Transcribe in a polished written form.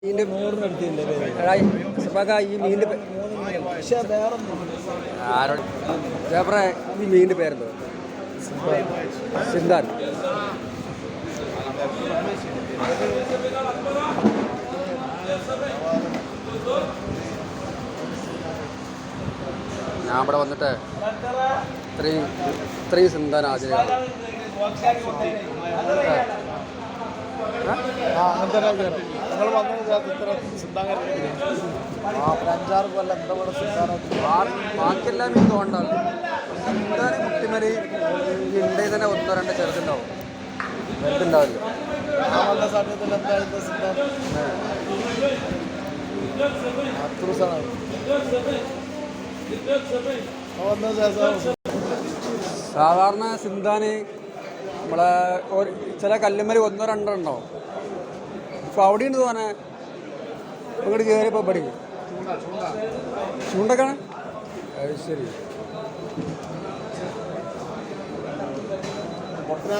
ഇതിൻ്റെ ഈ മീനിൻ്റെ ജാഫറെ ഈ മീനിൻ്റെ പേരെന്തോ? സിന്താൻ. ഞാൻ ഇവിടെ വന്നിട്ട് ഇത്രയും സിന്താൻ ആദ്യമാണ്. ബാക്കിയെല്ലാം മീൻ തോണ്ടാണ്. സിന്താൻ മുട്ടിമരി ഇന്ത്യയിൽ തന്നെ ഒന്നോ രണ്ടോ ചെറുതുണ്ടാവും, വലുതുണ്ടാവില്ല. സാധാരണ സിന്താന് നമ്മളെ ചില കല്ലുമ്മല് ഒന്നോ രണ്ടോ ഉണ്ടാവും. ഇപ്പോൾ അവിടെയുണ്ട് തോന്നെ. ഇങ്ങോട്ട് കയറിയപ്പോൾ പഠിക്കും ചൂണ്ടക്കാണ്. അത് ശരി. പൊട്ടനെ